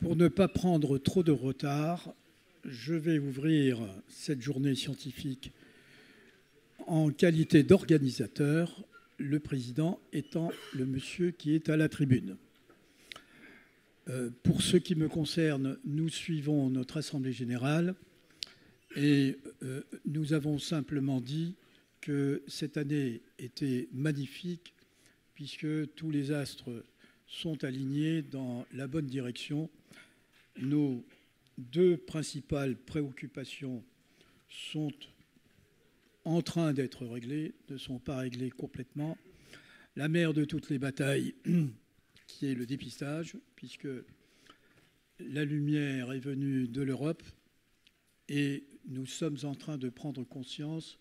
Pour ne pas prendre trop de retard, je vais ouvrir cette journée scientifique en qualité d'organisateur, le président étant le monsieur qui est à la tribune. Pour ce qui me concerne, nous suivons notre Assemblée générale et nous avons simplement dit que cette année était magnifique puisque tous les astres sont alignés dans la bonne direction. Nos deux principales préoccupations sont en train d'être réglées, ne sont pas réglées complètement. La mère de toutes les batailles, qui est le dépistage, puisque la lumière est venue de l'Europe et nous sommes en train de prendre conscience.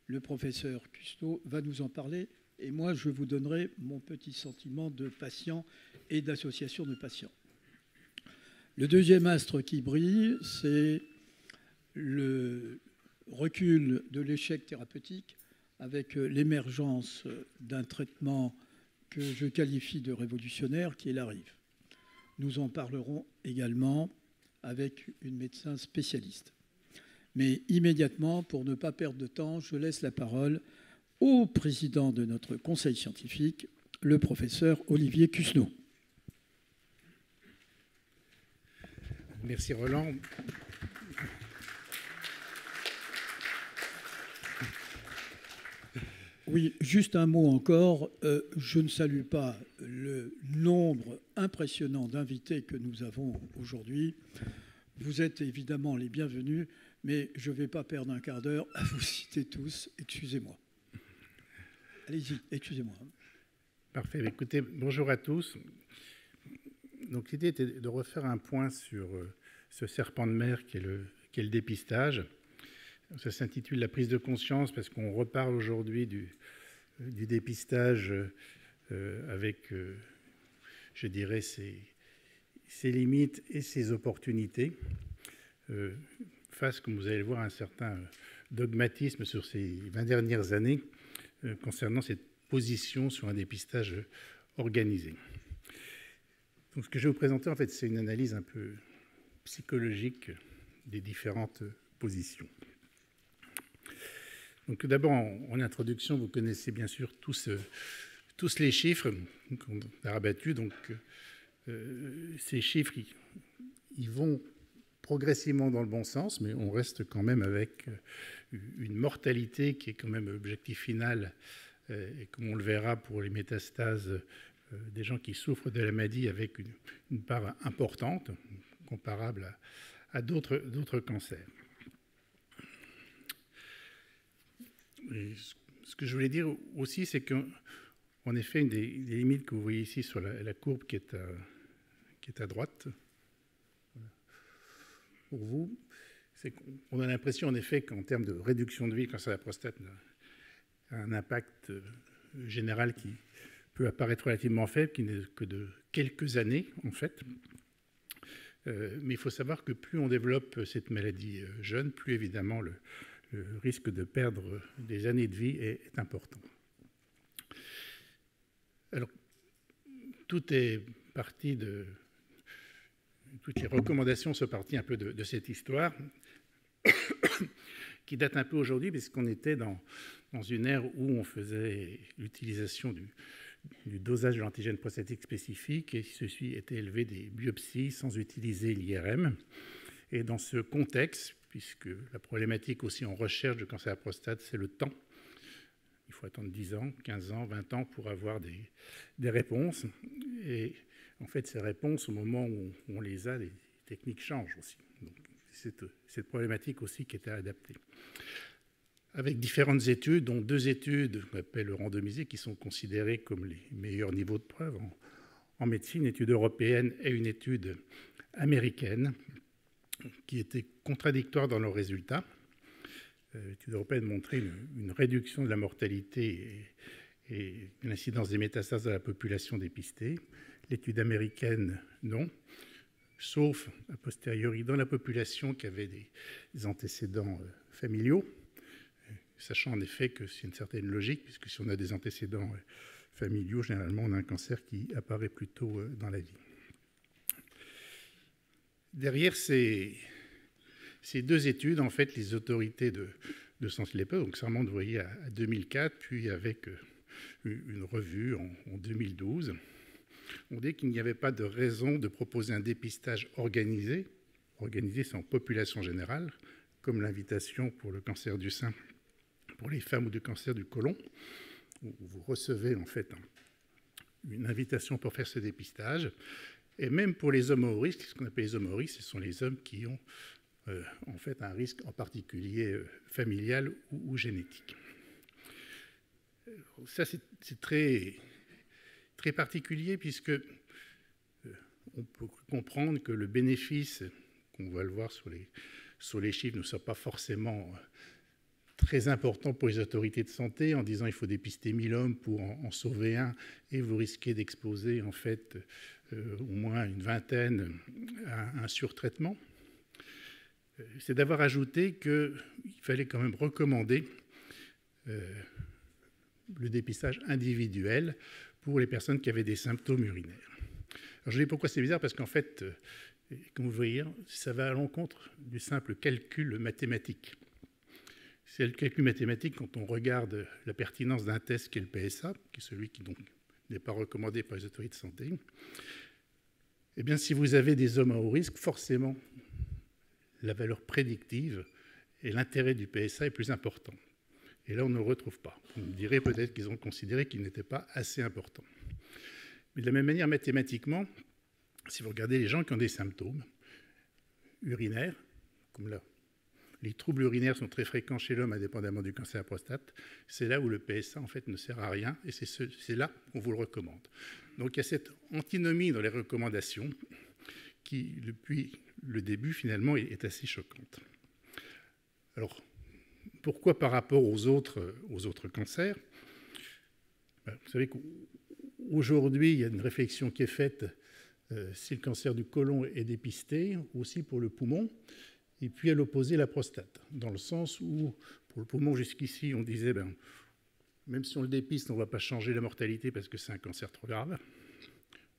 Le professeur Custot va nous en parler et moi, je vous donnerai mon petit sentiment de patient et d'association de patients. Le deuxième astre qui brille, c'est le recul de l'échec thérapeutique avec l'émergence d'un traitement que je qualifie de révolutionnaire, qui est la RIV. Nous en parlerons également avec une médecin spécialiste. Mais immédiatement, pour ne pas perdre de temps, je laisse la parole au président de notre conseil scientifique, le professeur Olivier Cusneau. Merci Roland. Oui, juste un mot encore. Je ne salue pas le nombre impressionnant d'invités que nous avons aujourd'hui. Vous êtes évidemment les bienvenus, mais je ne vais pas perdre un quart d'heure à vous citer tous. Excusez-moi. Allez-y, excusez-moi. Parfait. Écoutez, bonjour à tous. Donc l'idée était de refaire un point sur ce serpent de mer qui est le dépistage. Ça s'intitule la prise de conscience parce qu'on reparle aujourd'hui du dépistage avec, je dirais, ses limites et ses opportunités face, comme vous allez le voir, à un certain dogmatisme sur ces 20 dernières années concernant cette position sur un dépistage organisé. Donc, ce que je vais vous présenter, en fait, c'est une analyse un peu psychologique des différentes positions. Donc, d'abord, en introduction, vous connaissez bien sûr tous les chiffres qu'on a rabattus. Donc, ces chiffres, ils vont progressivement dans le bon sens, mais on reste quand même avec une mortalité qui est quand même objectif final, et comme on le verra pour les métastases, des gens qui souffrent de la maladie avec une part importante, comparable à d'autres cancers. Et ce que je voulais dire aussi, c'est qu'en effet, une des limites que vous voyez ici sur la courbe qui est à droite, pour vous, c'est qu'on a l'impression en effet qu'en termes de réduction de vie, le cancer de la prostate a un impact général qui peut apparaître relativement faible, qui n'est que de quelques années en fait. Mais il faut savoir que plus on développe cette maladie jeune, plus évidemment le risque de perdre des années de vie est important. Alors, toutes les recommandations sont parties un peu de cette histoire qui date un peu aujourd'hui, puisqu'on était dans une ère où on faisait l'utilisation du dosage de l'antigène prostatique spécifique et ceci était élevé des biopsies sans utiliser l'IRM. Et dans ce contexte, puisque la problématique aussi en recherche de cancer à la prostate, c'est le temps. Il faut attendre 10 ans, 15 ans, 20 ans pour avoir des réponses. Et en fait, ces réponses, au moment où on les a, les techniques changent aussi. Donc, c'est cette problématique aussi qui était adaptée. Avec différentes études, dont 2 études qu'on appelle randomisées, qui sont considérées comme les meilleurs niveaux de preuve en médecine, une étude européenne et une étude américaine, qui étaient contradictoires dans leurs résultats. L'étude européenne montrait une réduction de la mortalité et l'incidence des métastases dans la population dépistée. L'étude américaine, non, sauf a posteriori dans la population qui avait des antécédents familiaux, sachant en effet que c'est une certaine logique, puisque si on a des antécédents familiaux, généralement on a un cancer qui apparaît plus tôt dans la vie. derrière ces deux études, en fait, les autorités de santé de l'époque, donc ça remonte, vous voyez, à 2004, puis avec une revue en 2012, on dit qu'il n'y avait pas de raison de proposer un dépistage organisé c'est en population générale, comme l'invitation pour le cancer du sein pour les femmes ou du cancer du côlon, où vous recevez en fait une invitation pour faire ce dépistage. Et même pour les hommes au risque, ce qu'on appelle les hommes au risque, ce sont les hommes qui ont en fait un risque en particulier familial ou génétique. Ça, c'est très, très particulier puisque on peut comprendre que le bénéfice, qu'on va le voir sur les chiffres, ne soit pas forcément très important pour les autorités de santé en disant il faut dépister 1000 hommes pour en sauver un et vous risquez d'exposer en fait au moins une vingtaine à un surtraitement. C'est d'avoir ajouté qu'il fallait quand même recommander le dépistage individuel pour les personnes qui avaient des symptômes urinaires. Alors je dis pourquoi c'est bizarre, parce qu'en fait, comme vous voyez, ça va à l'encontre du simple calcul mathématique. C'est le calcul mathématique quand on regarde la pertinence d'un test qui est le PSA, qui est celui qui donc n'est pas recommandé par les autorités de santé. Eh bien, si vous avez des hommes à haut risque, forcément, la valeur prédictive et l'intérêt du PSA est plus important. Et là, on ne le retrouve pas. On me dirait peut-être qu'ils ont considéré qu'il n'était pas assez important. Mais de la même manière, mathématiquement, si vous regardez les gens qui ont des symptômes urinaires, comme là, les troubles urinaires sont très fréquents chez l'homme, indépendamment du cancer à la prostate, c'est là où le PSA, en fait, ne sert à rien, et c'est là qu'on vous le recommande. Donc, il y a cette antinomie dans les recommandations qui, depuis le début, finalement, est assez choquante. Alors, pourquoi par rapport aux autres cancers ? Vous savez qu'aujourd'hui, il y a une réflexion qui est faite si le cancer du côlon est dépisté, aussi pour le poumon, et puis à l'opposé, la prostate, dans le sens où, pour le poumon, jusqu'ici, on disait, même si on le dépiste, on ne va pas changer la mortalité parce que c'est un cancer trop grave.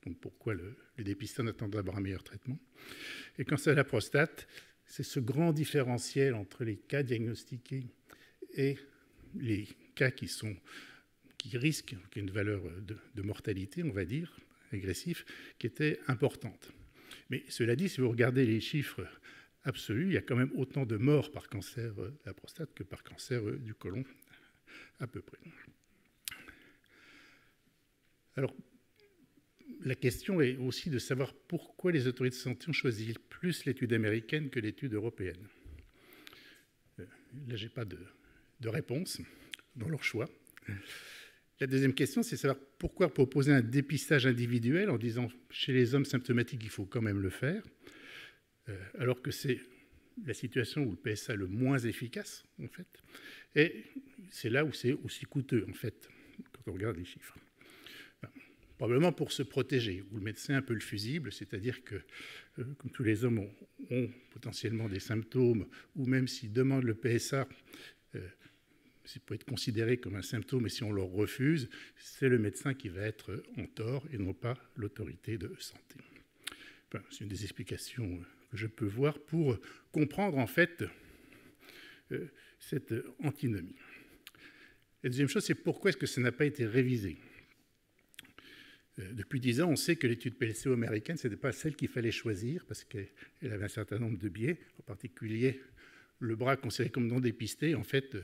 Donc pourquoi le dépistage attend d'avoir un meilleur traitement ? Et quand c'est la prostate, c'est ce grand différentiel entre les cas diagnostiqués et les cas qui risquent, qui ont une valeur de mortalité, on va dire, agressif, qui était importante. Mais cela dit, si vous regardez les chiffres absolus, il y a quand même autant de morts par cancer de la prostate que par cancer du côlon, à peu près. Alors, la question est aussi de savoir pourquoi les autorités de santé ont choisi plus l'étude américaine que l'étude européenne. Là, je n'ai pas de réponse dans leur choix. La deuxième question, c'est de savoir pourquoi proposer un dépistage individuel en disant chez les hommes symptomatiques, il faut quand même le faire, alors que c'est la situation où le PSA est le moins efficace, en fait. Et c'est là où c'est aussi coûteux, en fait, quand on regarde les chiffres. Probablement pour se protéger, où le médecin est un peu le fusible, c'est-à-dire que, comme tous les hommes ont potentiellement des symptômes, ou même s'ils demandent le PSA, ça peut être considéré comme un symptôme, et si on leur refuse, c'est le médecin qui va être en tort et non pas l'autorité de santé. Enfin, c'est une des explications que je peux voir pour comprendre en fait cette antinomie. La deuxième chose, c'est pourquoi est-ce que ça n'a pas été révisé ? Depuis 10 ans, on sait que l'étude PLCO américaine, ce n'était pas celle qu'il fallait choisir parce qu'elle avait un certain nombre de biais, en particulier le bras considéré comme non dépisté. En fait,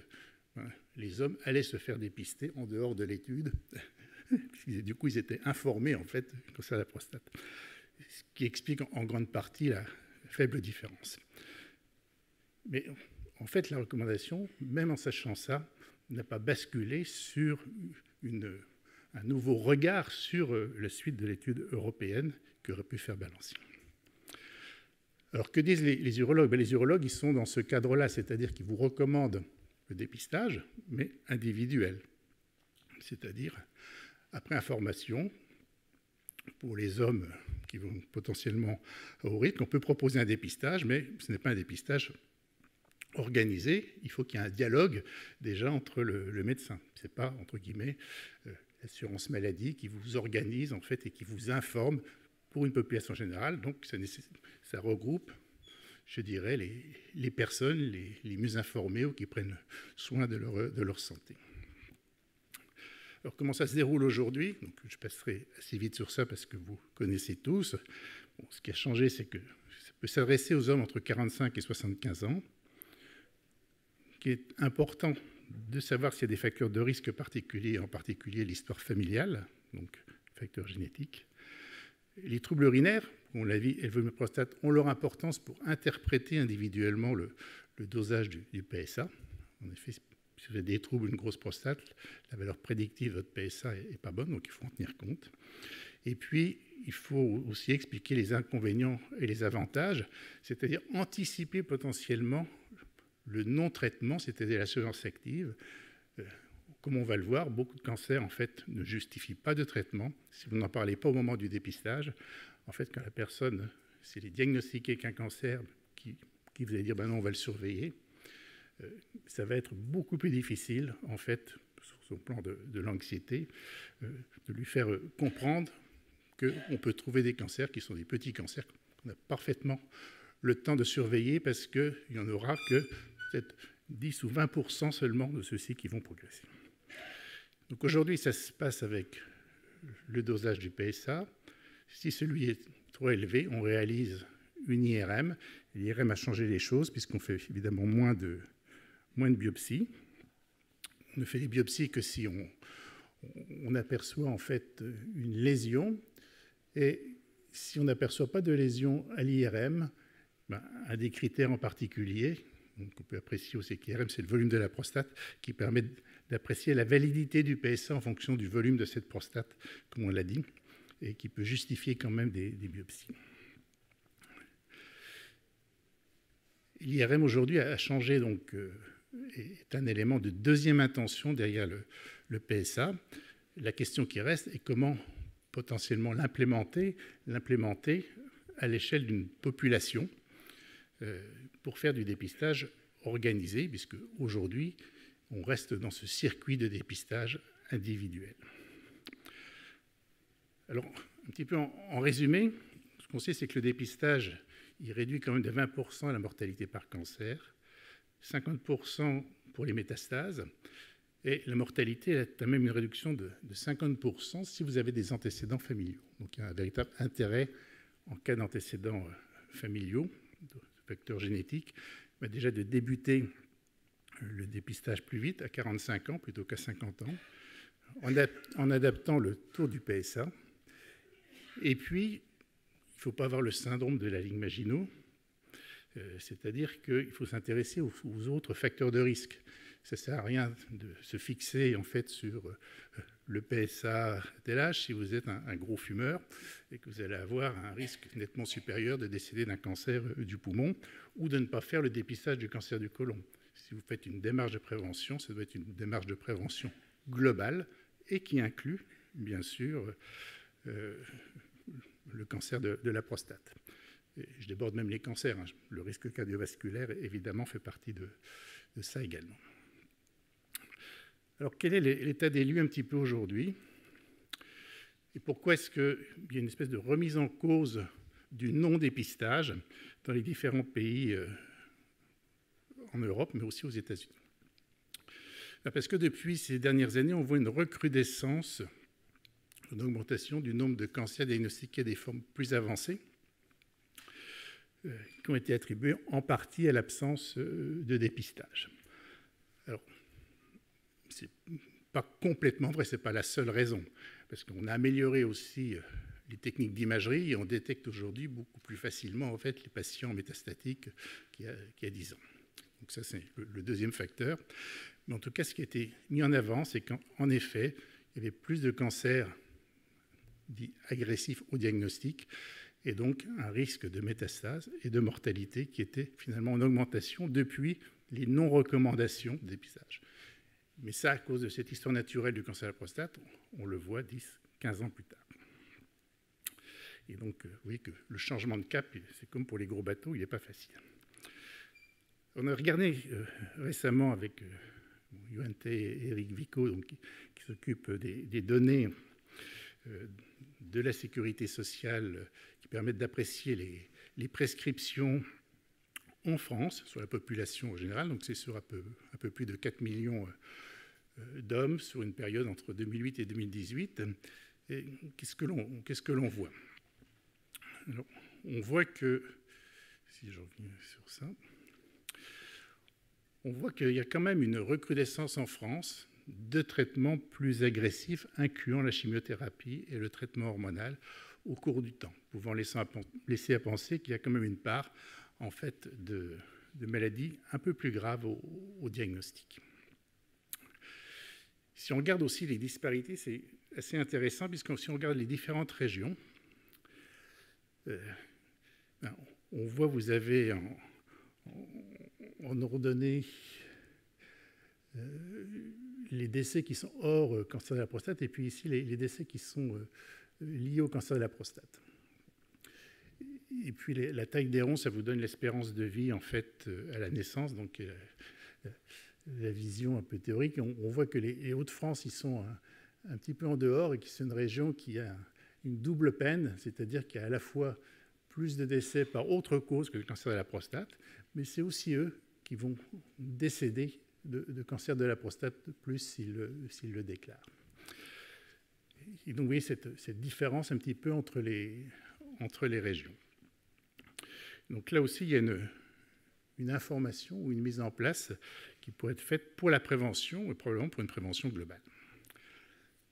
les hommes allaient se faire dépister en dehors de l'étude. Du coup, ils étaient informés, en fait, concernant la prostate. Ce qui explique en grande partie la faible différence. Mais en fait, la recommandation, même en sachant ça, n'a pas basculé sur un nouveau regard sur la suite de l'étude européenne qui aurait pu faire balancer. Alors, que disent les urologues ? Les urologues, ils sont dans ce cadre-là, c'est-à-dire qu'ils vous recommandent le dépistage, mais individuel. C'est-à-dire, après information, pour les hommes qui vont potentiellement au risque, on peut proposer un dépistage, mais ce n'est pas un dépistage organisé. Il faut qu'il y ait un dialogue déjà entre le médecin. Ce n'est pas, entre guillemets, l'assurance maladie qui vous organise en fait et qui vous informe pour une population générale. Donc ça regroupe, je dirais, les personnes les mieux informées ou qui prennent soin de leur santé. Alors, comment ça se déroule aujourd'hui? Donc, je passerai assez vite sur ça parce que vous connaissez tous. Bon, ce qui a changé, c'est que ça peut s'adresser aux hommes entre 45 et 75 ans. Ce qui est important de savoir s'il y a des facteurs de risque particuliers, en particulier l'histoire familiale, donc facteurs génétiques. Les troubles urinaires, on l'a vu, et le prostate, ont leur importance pour interpréter individuellement le dosage du PSA. En effet, si vous avez des troubles, une grosse prostate, la valeur prédictive de votre PSA n'est pas bonne, donc il faut en tenir compte. Et puis, il faut aussi expliquer les inconvénients et les avantages, c'est-à-dire anticiper potentiellement le non-traitement, c'est-à-dire la surveillance active. Comme on va le voir, beaucoup de cancers, en fait, ne justifient pas de traitement. Si vous n'en parlez pas au moment du dépistage, en fait, quand la personne, s'il est diagnostiqué qu'un cancer, qui vous allez dire, ben non, on va le surveiller, ça va être beaucoup plus difficile, en fait, sur son plan de l'anxiété, de lui faire comprendre qu'on peut trouver des cancers qui sont des petits cancers qu'on a parfaitement le temps de surveiller parce qu'il n'y en aura que peut-être 10 ou 20% seulement de ceux-ci qui vont progresser. Donc aujourd'hui, ça se passe avec le dosage du PSA. Si celui est trop élevé, on réalise une IRM. L'IRM a changé les choses puisqu'on fait évidemment moins de biopsies. On ne fait les biopsies que si on aperçoit en fait une lésion. Et si on n'aperçoit pas de lésion à l'IRM, un des critères en particulier, donc on peut apprécier aussi que l'IRM, c'est le volume de la prostate, qui permet d'apprécier la validité du PSA en fonction du volume de cette prostate, comme on l'a dit, et qui peut justifier quand même des biopsies. L'IRM aujourd'hui a changé, donc est un élément de deuxième intention derrière le PSA. La question qui reste est comment potentiellement l'implémenter à l'échelle d'une population pour faire du dépistage organisé, puisque aujourd'hui, on reste dans ce circuit de dépistage individuel. Alors, un petit peu en résumé, ce qu'on sait, c'est que le dépistage, il réduit quand même de 20% la mortalité par cancer, 50% pour les métastases, et la mortalité a même une réduction de 50% si vous avez des antécédents familiaux. Donc il y a un véritable intérêt en cas d'antécédents familiaux, de facteurs génétiques, mais déjà de débuter le dépistage plus vite, à 45 ans plutôt qu'à 50 ans, en adaptant le taux du PSA. Et puis, il ne faut pas avoir le syndrome de la ligne Maginot, c'est-à-dire qu'il faut s'intéresser aux autres facteurs de risque. Ça ne sert à rien de se fixer en fait sur le PSA tel âge si vous êtes un gros fumeur et que vous allez avoir un risque nettement supérieur de décéder d'un cancer du poumon ou de ne pas faire le dépistage du cancer du côlon. Si vous faites une démarche de prévention, ça doit être une démarche de prévention globale et qui inclut, bien sûr, le cancer de la prostate. Et je déborde même les cancers. Hein. Le risque cardiovasculaire, évidemment, fait partie de ça également. Alors, quel est l'état des lieux un petit peu aujourd'hui? Et pourquoi est-ce qu'il y a une espèce de remise en cause du non-dépistage dans les différents pays en Europe, mais aussi aux États-Unis? Parce que depuis ces dernières années, on voit une recrudescence, une augmentation du nombre de cancers diagnostiqués à des formes plus avancées, qui ont été attribués en partie à l'absence de dépistage. Alors, ce n'est pas complètement vrai, ce n'est pas la seule raison, parce qu'on a amélioré aussi les techniques d'imagerie et on détecte aujourd'hui beaucoup plus facilement en fait, les patients métastatiques qu'il y a 10 ans. Donc ça, c'est le deuxième facteur. Mais en tout cas, ce qui a été mis en avant, c'est qu'en effet, il y avait plus de cancers dits agressifs au diagnostic et donc un risque de métastase et de mortalité qui était finalement en augmentation depuis les non-recommandations de dépistage. Mais ça, à cause de cette histoire naturelle du cancer de la prostate, on le voit 10, 15 ans plus tard. Et donc, vous voyez que le changement de cap, c'est comme pour les gros bateaux, il n'est pas facile. On a regardé récemment avec Johan Tay et Eric Vico, donc, qui s'occupent des données de la sécurité sociale qui permettent d'apprécier les prescriptions en France, sur la population en général. Donc c'est sur un peu plus de 4 millions d'hommes sur une période entre 2008 et 2018. Et qu'est-ce que l'on voit? Alors, on voit que, si je reviens sur ça, on voit qu'il y a quand même une recrudescence en France de traitements plus agressifs, incluant la chimiothérapie et le traitement hormonal au cours du temps, pouvant laisser à penser qu'il y a quand même une part, en fait, de maladies un peu plus graves au diagnostic. Si on regarde aussi les disparités, c'est assez intéressant, puisque si on regarde les différentes régions, on voit, vous avez en ordonnée les décès qui sont hors cancer de la prostate, et puis ici les décès qui sont liés au cancer de la prostate. Et puis la taille des ronds, ça vous donne l'espérance de vie en fait à la naissance, donc la vision un peu théorique. On voit que les Hauts-de-France, ils sont un petit peu en dehors, et que c'est une région qui a une double peine, c'est-à-dire qu'il y a à la fois plus de décès par autre cause que le cancer de la prostate, mais c'est aussi eux qui vont décéder de cancer de la prostate plus s'ils le déclarent. Et donc vous voyez cette différence un petit peu entre les régions. Donc là aussi, il y a une information ou une mise en place qui pourrait être faite pour la prévention, et probablement pour une prévention globale.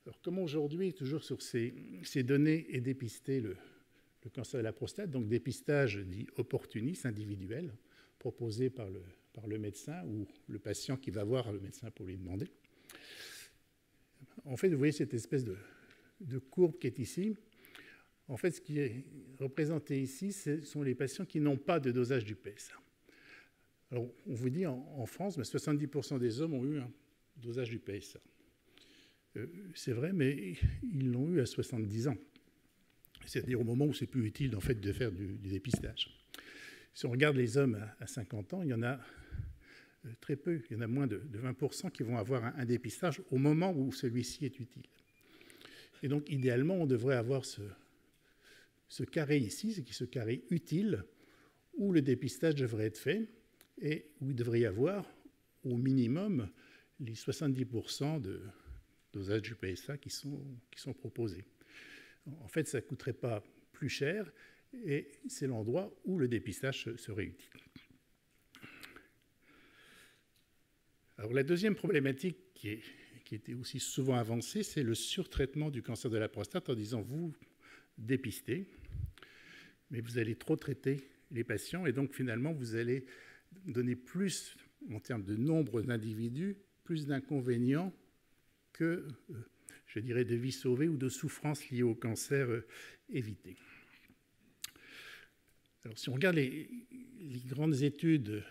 Alors comment aujourd'hui, toujours sur ces données, est dépisté le cancer de la prostate? Donc dépistage dit opportuniste, individuel, proposé par le médecin ou le patient qui va voir le médecin pour lui demander. En fait, vous voyez cette espèce de courbe qui est ici. En fait, ce qui est représenté ici, ce sont les patients qui n'ont pas de dosage du PSA. Alors, on vous dit en France, 70% des hommes ont eu un dosage du PSA. C'est vrai, mais ils l'ont eu à 70 ans. C'est-à-dire au moment où c'est plus utile en fait, de faire du dépistage. Si on regarde les hommes à 50 ans, il y en a très peu. Il y en a moins de 20% qui vont avoir un dépistage au moment où celui-ci est utile. Et donc, idéalement, on devrait avoir ce carré ici, ce carré utile, où le dépistage devrait être fait et où il devrait y avoir au minimum les 70% de dosage du PSA qui sont proposés. En fait, ça ne coûterait pas plus cher et c'est l'endroit où le dépistage serait utile. Alors, la deuxième problématique qui était aussi souvent avancée, c'est le surtraitement du cancer de la prostate en disant vous dépistez, mais vous allez trop traiter les patients et donc finalement vous allez donner plus, en termes de nombre d'individus, plus d'inconvénients que, je dirais, de vies sauvées ou de souffrances liées au cancer évitées. Alors si on regarde les grandes études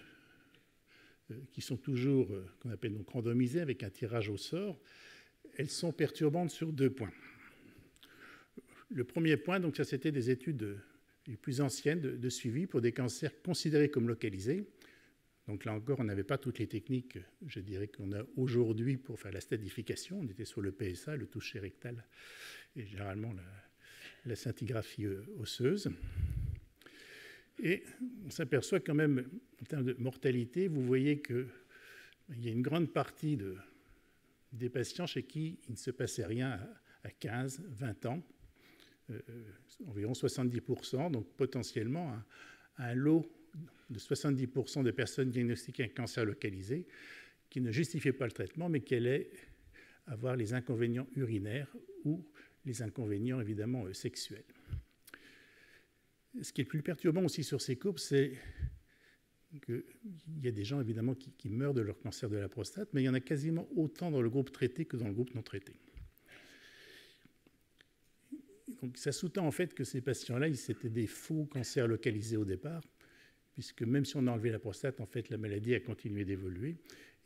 qui sont toujours, qu'on appelle donc randomisées, avec un tirage au sort, elles sont perturbantes sur 2 points. Le premier point, donc ça c'était des études les plus anciennes de suivi pour des cancers considérés comme localisés. Donc là encore, on n'avait pas toutes les techniques, je dirais, qu'on a aujourd'hui pour faire la stadification. On était sur le PSA, le toucher rectal et généralement la scintigraphie osseuse. Et on s'aperçoit quand même, en termes de mortalité, vous voyez qu'il y a une grande partie des patients chez qui il ne se passait rien à 15, 20 ans, environ 70%, donc potentiellement un lot de 70% de personnes diagnostiquées un cancer localisé qui ne justifiait pas le traitement, mais qui allaient avoir les inconvénients urinaires ou les inconvénients évidemment sexuels. Ce qui est le plus perturbant aussi sur ces courbes, c'est qu'il y a des gens évidemment qui meurent de leur cancer de la prostate, mais il y en a quasiment autant dans le groupe traité que dans le groupe non traité. Donc ça sous-tend en fait que ces patients-là, c'était des faux cancers localisés au départ, puisque même si on a enlevé la prostate, en fait, la maladie a continué d'évoluer.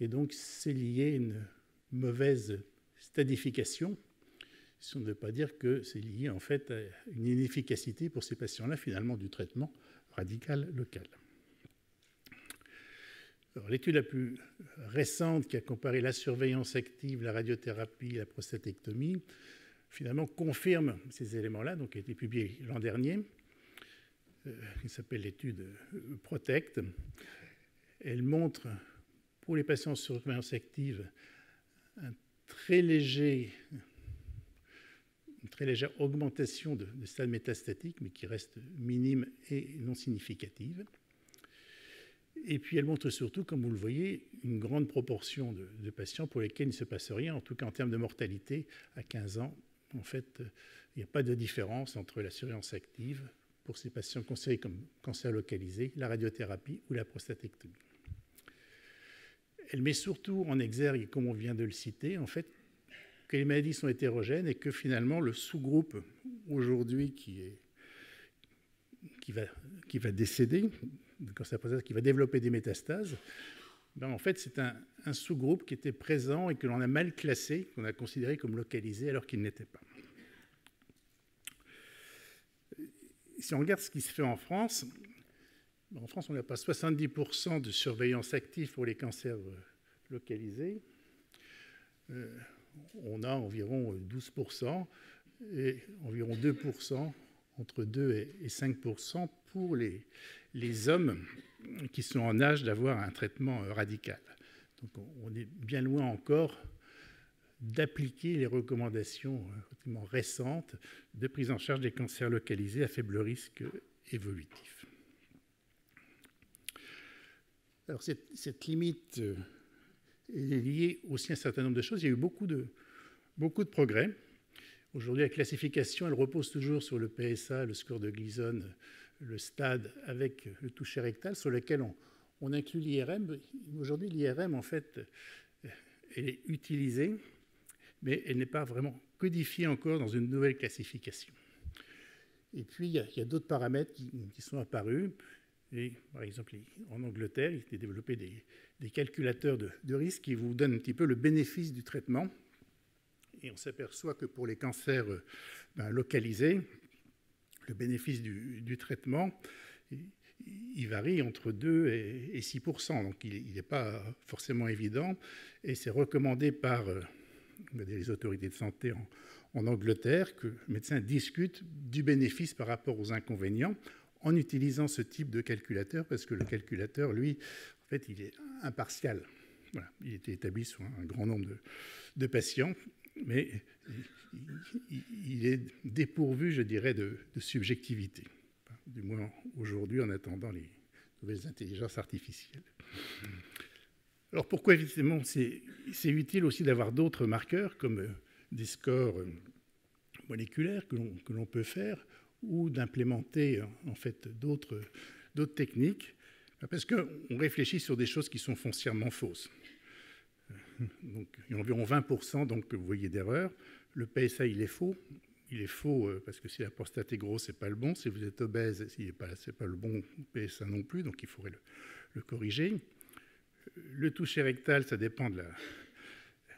Et donc, c'est lié à une mauvaise stadification, si on ne veut pas dire que c'est lié, en fait, à une inefficacité pour ces patients-là, finalement, du traitement radical local. Alors, l'étude la plus récente qui a comparé la surveillance active, la radiothérapie, la prostatectomie, finalement confirme ces éléments-là, donc qui a été publié l'an dernier. Il s'appelle l'étude PROTECT. Elle montre, pour les patients sur surveillance active, une très légère augmentation de stade métastatique, mais qui reste minime et non significative. Et puis elle montre surtout, comme vous le voyez, une grande proportion de patients pour lesquels il ne se passe rien, en tout cas en termes de mortalité à 15 ans. En fait, il n'y a pas de différence entre la surveillance active pour ces patients considérés comme cancer localisé, la radiothérapie ou la prostatectomie. Elle met surtout en exergue, comme on vient de le citer, en fait, que les maladies sont hétérogènes et que finalement le sous-groupe aujourd'hui qui va décéder, qui va développer des métastases, ben en fait c'est un sous-groupe qui était présent et que l'on a mal classé, qu'on a considéré comme localisé alors qu'il n'était pas. Si on regarde ce qui se fait en France on n'a pas 70% de surveillance active pour les cancers localisés. On a environ 12% et environ 2%, entre 2 et 5% pour les hommes qui sont en âge d'avoir un traitement radical. Donc on est bien loin encore d'appliquer les recommandations relativement récentes de prise en charge des cancers localisés à faible risque évolutif. Alors cette limite est liée aussi à un certain nombre de choses. Il y a eu beaucoup de progrès. Aujourd'hui, la classification, elle repose toujours sur le PSA, le score de Gleason, le stade avec le toucher rectal, sur lequel on inclut l'IRM. Aujourd'hui, l'IRM, en fait, elle est utilisée, mais elle n'est pas vraiment codifiée encore dans une nouvelle classification. Et puis, il y a d'autres paramètres qui sont apparus. Et, par exemple, en Angleterre, il a été développé des calculateurs de risque qui vous donnent un petit peu le bénéfice du traitement. Et on s'aperçoit que pour les cancers localisés, le bénéfice du traitement, il varie entre 2 et 6%. Donc, il n'est pas forcément évident. Et c'est recommandé par les autorités de santé en Angleterre que les médecins discutent du bénéfice par rapport aux inconvénients en utilisant ce type de calculateur, parce que le calculateur, lui, en fait, il est impartial. Voilà. Il était établi sur un grand nombre de patients, mais il est dépourvu, je dirais, de subjectivité. Du moins aujourd'hui, en attendant les nouvelles intelligences artificielles. Alors pourquoi, évidemment, c'est utile aussi d'avoir d'autres marqueurs, comme des scores moléculaires que l'on peut faire, ou d'implémenter en fait d'autres techniques, parce qu'on réfléchit sur des choses qui sont foncièrement fausses. Donc, il y a environ 20% donc, que vous voyez d'erreurs. Le PSA, il est faux. Il est faux parce que si la prostate est grosse, ce n'est pas le bon. Si vous êtes obèse, ce n'est pas le bon PSA non plus, donc il faudrait le corriger. Le toucher rectal, ça dépend de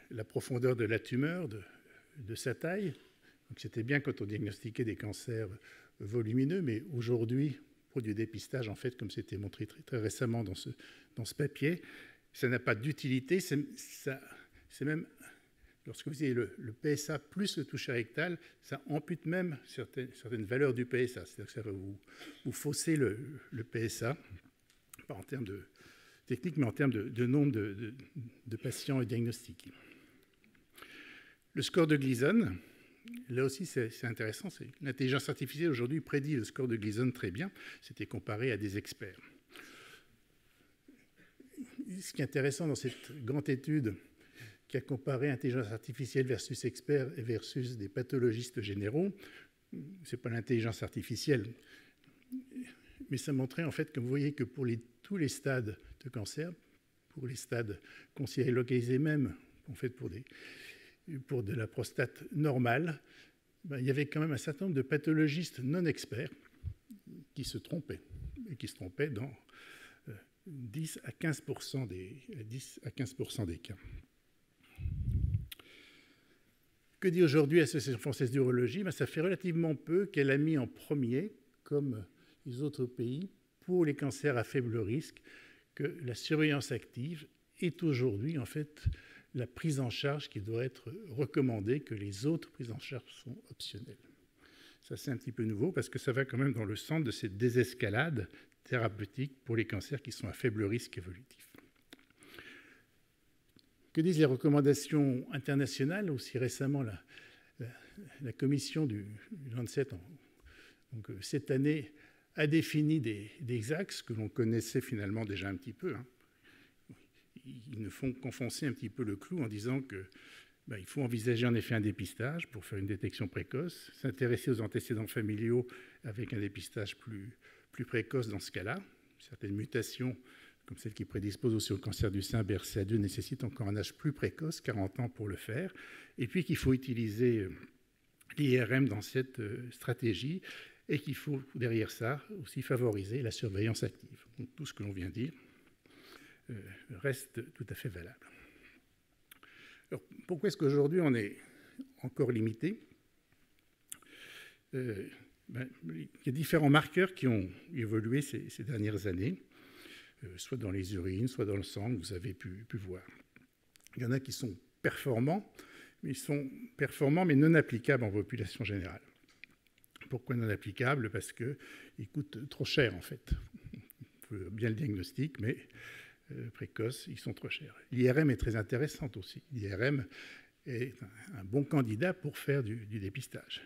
la profondeur de la tumeur, de sa taille. Donc c'était bien quand on diagnostiquait des cancers volumineux, mais aujourd'hui, pour du dépistage, en fait, comme c'était montré très, très récemment dans ce papier, ça n'a pas d'utilité. C'est même, lorsque vous avez le PSA plus le toucher rectal, ça ampute même certaines valeurs du PSA. C'est-à-dire que ça va vous fausser le PSA, pas en termes de technique, mais en termes de nombre de patients diagnostiqués. Le score de Gleason, là aussi, c'est intéressant. L'intelligence artificielle, aujourd'hui, prédit le score de Gleason très bien. C'était comparé à des experts. Ce qui est intéressant dans cette grande étude qui a comparé intelligence artificielle versus experts et versus des pathologistes généraux, ce n'est pas l'intelligence artificielle, mais ça montrait en fait, comme vous voyez, que pour tous les stades de cancer, pour les stades considérés localisés même, en fait pour de la prostate normale, il y avait quand même un certain nombre de pathologistes non experts qui se trompaient, et qui se trompaient dans 10 à 15% des cas. Que dit aujourd'hui l'Association française d'urologie? Ça fait relativement peu qu'elle a mis en premier, comme les autres pays, pour les cancers à faible risque, que la surveillance active est aujourd'hui en fait la prise en charge qui doit être recommandée, que les autres prises en charge sont optionnelles. Ça, c'est un petit peu nouveau parce que ça va quand même dans le sens de cette désescalade thérapeutique pour les cancers qui sont à faible risque évolutif. Que disent les recommandations internationales? Aussi récemment, la commission du Lancet, donc, cette année, a défini des axes que l'on connaissait finalement déjà un petit peu. Ils ne font qu'enfoncer un petit peu le clou en disant que il faut envisager en effet un dépistage pour faire une détection précoce, s'intéresser aux antécédents familiaux avec un dépistage plus précoce dans ce cas-là. Certaines mutations, comme celle qui prédispose aussi au cancer du sein, BRCA2, nécessitent encore un âge plus précoce, 40 ans pour le faire. Et puis qu'il faut utiliser l'IRM dans cette stratégie et qu'il faut derrière ça aussi favoriser la surveillance active. Donc, tout ce que l'on vient de dire reste tout à fait valable. Alors, pourquoi est-ce qu'aujourd'hui on est encore limité? Il y a différents marqueurs qui ont évolué ces dernières années, soit dans les urines, soit dans le sang, que vous avez pu voir. Il y en a qui sont performants, mais non applicables en population générale. Pourquoi non applicables? Parce qu'ils coûtent trop cher, en fait. On peut bien le diagnostic, mais précoces, ils sont trop chers. L'IRM est très intéressante aussi. L'IRM est un bon candidat pour faire du dépistage.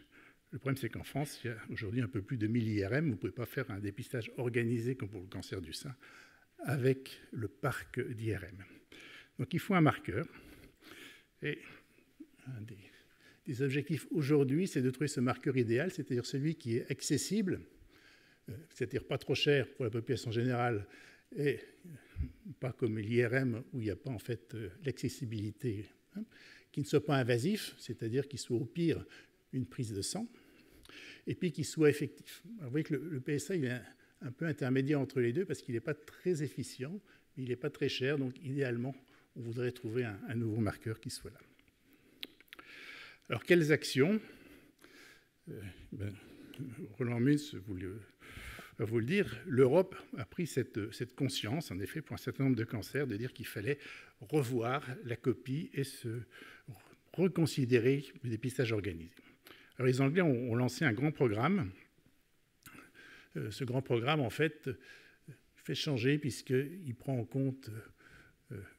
Le problème, c'est qu'en France, il y a aujourd'hui un peu plus de 1000 IRM. Vous ne pouvez pas faire un dépistage organisé comme pour le cancer du sein avec le parc d'IRM. Donc, il faut un marqueur. Et un des objectifs aujourd'hui, c'est de trouver ce marqueur idéal, c'est-à-dire celui qui est accessible, c'est-à-dire pas trop cher pour la population générale et pas comme l'IRM où il n'y a pas en fait l'accessibilité, qui ne soit pas invasif, c'est-à-dire qu'il soit au pire une prise de sang, et puis qu'il soit effectif. Alors, vous voyez que le PSA il est un peu intermédiaire entre les deux parce qu'il n'est pas très efficient, mais il n'est pas très cher, donc idéalement, on voudrait trouver un nouveau marqueur qui soit là. Alors, quelles actions? Roland Muntz va vous le dire, l'Europe a pris cette conscience, en effet, pour un certain nombre de cancers, de dire qu'il fallait revoir la copie et se reconsidérer le dépistage organisé. Alors, les Anglais ont lancé un grand programme. Ce grand programme, en fait, fait changer puisqu'il prend en compte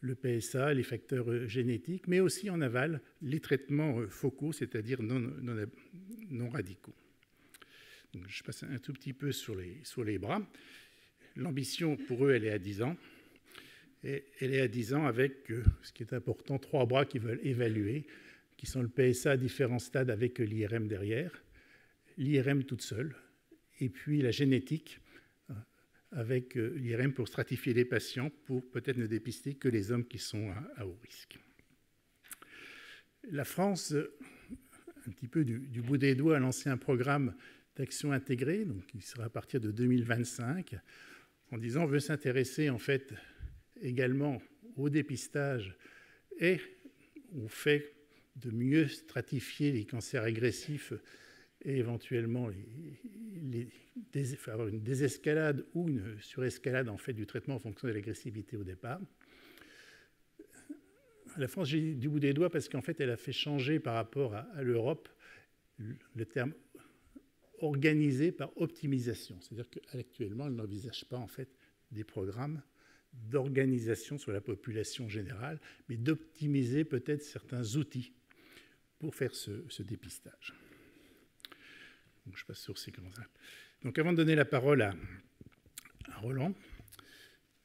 le PSA, les facteurs génétiques, mais aussi en aval, les traitements focaux, c'est-à-dire non radicaux. Donc, je passe un tout petit peu sur les bras. L'ambition, pour eux, elle est à 10 ans. Et elle est à 10 ans avec, ce qui est important, 3 bras qui veulent évaluer, qui sont le PSA à différents stades avec l'IRM derrière, l'IRM toute seule, et puis la génétique avec l'IRM pour stratifier les patients, pour peut-être ne dépister que les hommes qui sont à haut risque. La France, un petit peu du bout des doigts, a lancé un programme d'action intégrée, donc qui sera à partir de 2025, en disant on veut s'intéresser en fait également au dépistage et au fait de mieux stratifier les cancers agressifs et éventuellement avoir une désescalade ou une surescalade en fait du traitement en fonction de l'agressivité au départ. La France, j'ai dit du bout des doigts parce qu'en fait, elle a fait changer par rapport à l'Europe le terme organisé par optimisation. C'est-à-dire qu'actuellement, elle n'envisage pas en fait des programmes d'organisation sur la population générale, mais d'optimiser peut-être certains outils pour faire ce dépistage. Donc, je passe sur ces grands axes. Donc, avant de donner la parole à Roland,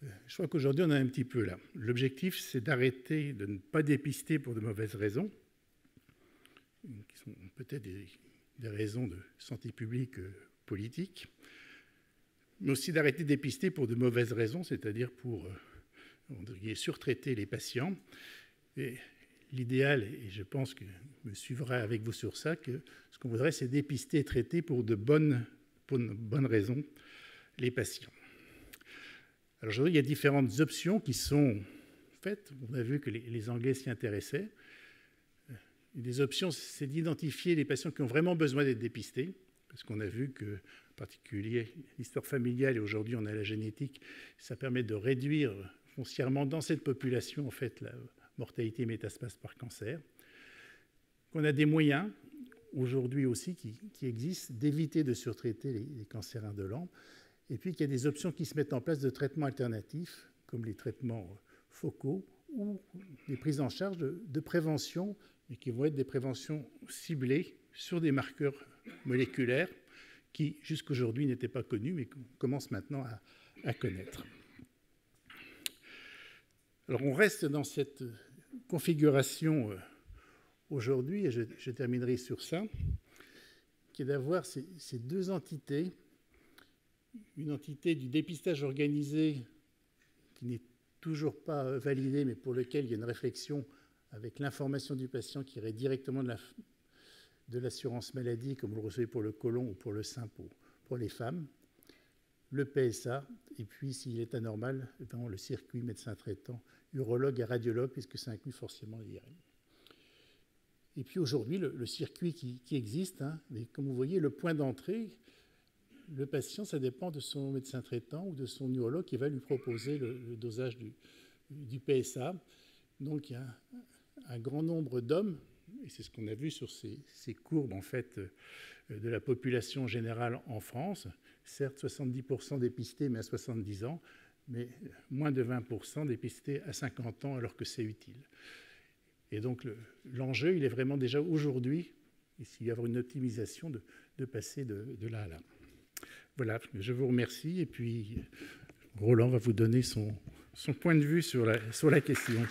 je crois qu'aujourd'hui, on a un petit peu là. L'objectif, c'est d'arrêter de ne pas dépister pour de mauvaises raisons, qui sont peut-être des raisons de santé publique politique, mais aussi d'arrêter de dépister pour de mauvaises raisons, c'est-à-dire pour surtraiter les patients. Et l'idéal, et je pense que je me suivrai avec vous sur ça, que ce qu'on voudrait, c'est dépister et traiter pour de bonnes raisons les patients. Alors aujourd'hui, il y a différentes options qui sont faites. On a vu que les Anglais s'y intéressaient. Une des options, c'est d'identifier les patients qui ont vraiment besoin d'être dépistés, parce qu'on a vu que, en particulier, l'histoire familiale, et aujourd'hui on a la génétique, ça permet de réduire foncièrement dans cette population, en fait, mortalité et métastases par cancer. On a des moyens, aujourd'hui aussi, qui existent d'éviter de surtraiter les cancers indolents. Et puis qu'il y a des options qui se mettent en place de traitements alternatifs, comme les traitements focaux ou des prises en charge de prévention, mais qui vont être des préventions ciblées sur des marqueurs moléculaires qui, jusqu'aujourd'hui, n'étaient pas connus, mais qu'on commence maintenant à connaître. Alors, on reste dans cette configuration aujourd'hui, et je terminerai sur ça, qui est d'avoir ces deux entités, une entité du dépistage organisé qui n'est toujours pas validée, mais pour lequel il y a une réflexion avec l'information du patient qui irait directement de l'assurance maladie, comme vous le recevez pour le côlon ou pour le sein pour les femmes, le PSA, et puis s'il est anormal, dans le circuit médecin traitant, urologue et radiologue, puisque ça inclut forcément l'IRM. Et puis aujourd'hui, le circuit qui existe, hein, mais comme vous voyez, le point d'entrée, le patient, ça dépend de son médecin traitant ou de son urologue qui va lui proposer le dosage du PSA. Donc il y a un grand nombre d'hommes, et c'est ce qu'on a vu sur ces courbes en fait, de la population générale en France, certes 70% dépistés mais à 70 ans, mais moins de 20% dépistés à 50 ans alors que c'est utile. Et donc l'enjeu, il est vraiment déjà aujourd'hui, s'il y a une optimisation, de passer de là à là. Voilà, je vous remercie. Et puis Roland va vous donner son point de vue sur la question.